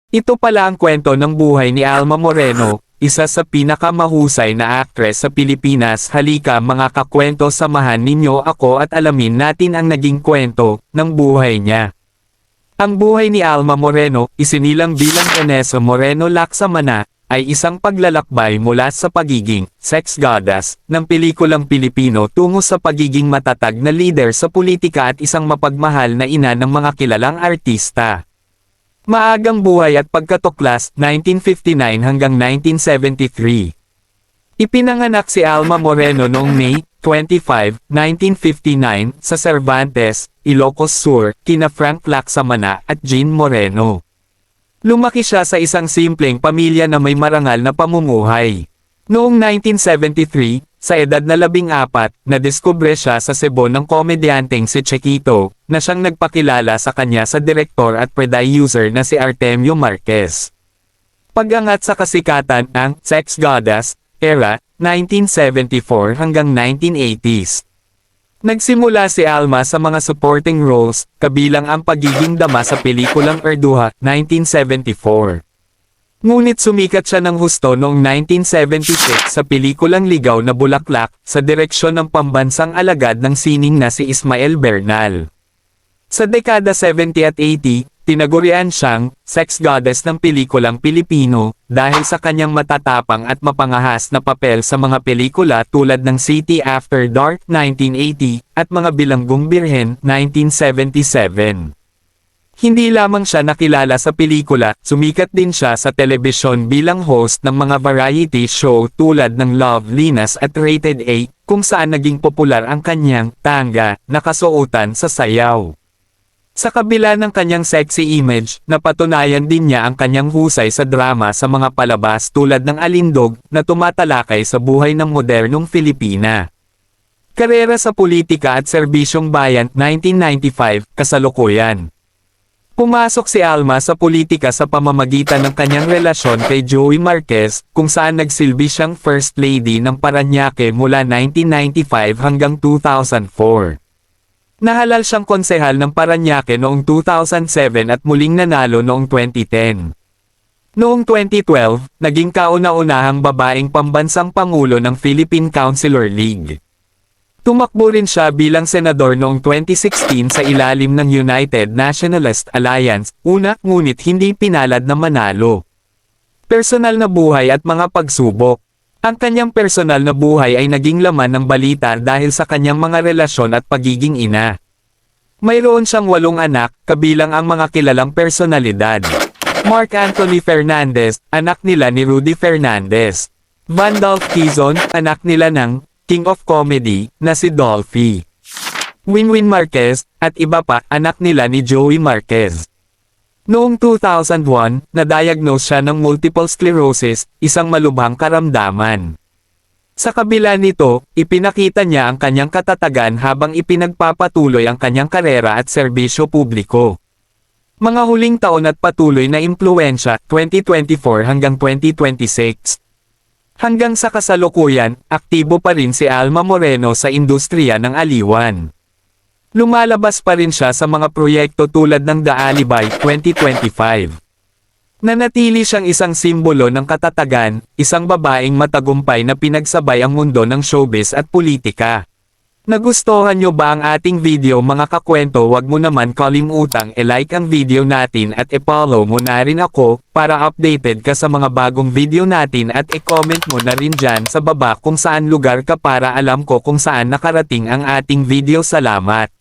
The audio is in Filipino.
Ito pala ang kwento ng buhay ni Alma Moreno, isa sa pinakamahusay na aktres sa Pilipinas. Halika mga kakwento, samahan ninyo ako at alamin natin ang naging kwento ng buhay niya. Ang buhay ni Alma Moreno, isinilang bilang Vanessa Moreno Laksamana, ay isang paglalakbay mula sa pagiging sex goddess ng pelikulang Pilipino tungo sa pagiging matatag na leader sa politika at isang mapagmahal na ina ng mga kilalang artista. Maagang buhay at pagkatuklas, 1959 hanggang 1973. Ipinanganak si Alma Moreno noong May 25, 1959, sa Cervantes, Ilocos Sur, kina Frank Laksamana at Jean Moreno. Lumaki siya sa isang simpleng pamilya na may marangal na pamumuhay. Noong 1973, sa edad na 14, nadiskubre siya sa Cebu ng komedyanteng si Chiquito, na siyang nagpakilala sa kanya sa direktor at producer na si Artemio Marquez. Pag-angat sa kasikatan ng Sex Goddess era, 1974 hanggang 1980s. Nagsimula si Alma sa mga supporting roles, kabilang ang pagiging dama sa pelikulang Erduha, 1974. Ngunit sumikat siya ng husto noong 1976 sa pelikulang Ligaw na Bulaklak, sa direksyon ng pambansang alagad ng sining na si Ismael Bernal. Sa dekada 70 at 80, tinagurian siyang sex goddess ng pelikulang Pilipino, dahil sa kanyang matatapang at mapangahas na papel sa mga pelikula tulad ng City After Dark, 1980, at Mga Bilanggong Birhen, 1977. Hindi lamang siya nakilala sa pelikula, sumikat din siya sa telebisyon bilang host ng mga variety show tulad ng Love Linas at Rated A, kung saan naging popular ang kanyang tanga na kasuotan sa sayaw. Sa kabila ng kanyang sexy image, napatunayan din niya ang kanyang husay sa drama sa mga palabas tulad ng Alindog, na tumatalakay sa buhay ng modernong Filipina. Karera sa politika at serbisyong bayan, 1995, kasalukuyan. Pumasok si Alma sa politika sa pamamagitan ng kanyang relasyon kay Joey Marquez, kung saan nagsilbi siyang First Lady ng Parañaque mula 1995 hanggang 2004. Nahalal siyang konsehal ng Parañaque noong 2007 at muling nanalo noong 2010. Noong 2012, naging kauna-unahang babaeng pambansang pangulo ng Philippine Councilor League. Tumakbo rin siya bilang senador noong 2016 sa ilalim ng United Nationalist Alliance, ngunit hindi pinalad na manalo. Personal na buhay at mga pagsubok. Ang kanyang personal na buhay ay naging laman ng balita dahil sa kanyang mga relasyon at pagiging ina. Mayroon siyang 8 anak, kabilang ang mga kilalang personalidad. Mark Anthony Fernandez, anak nila ni Rudy Fernandez. Vandolph Quezon, anak nila ng King of Comedy, na si Dolphy. Winwin Marquez, at iba pa, anak nila ni Joey Marquez. Noong 2001, na-diagnose siya ng multiple sclerosis, isang malubhang karamdaman. Sa kabila nito, ipinakita niya ang kanyang katatagan habang ipinagpapatuloy ang kanyang karera at serbisyo publiko. Mga huling taon at patuloy na impluwensya, 2024 hanggang 2026. Hanggang sa kasalukuyan, aktibo pa rin si Alma Moreno sa industriya ng aliwan. Lumalabas pa rin siya sa mga proyekto tulad ng The Alibay, 2025. Nanatili siyang isang simbolo ng katatagan, isang babaeng matagumpay na pinagsabay ang mundo ng showbiz at politika. Nagustuhan nyo ba ang ating video mga kakwento? Huwag mo naman kalimutang i-like ang video natin at i-follow mo na rin ako, para updated ka sa mga bagong video natin, at i-comment mo na rin dyan sa baba kung saan lugar ka para alam ko kung saan nakarating ang ating video. Salamat!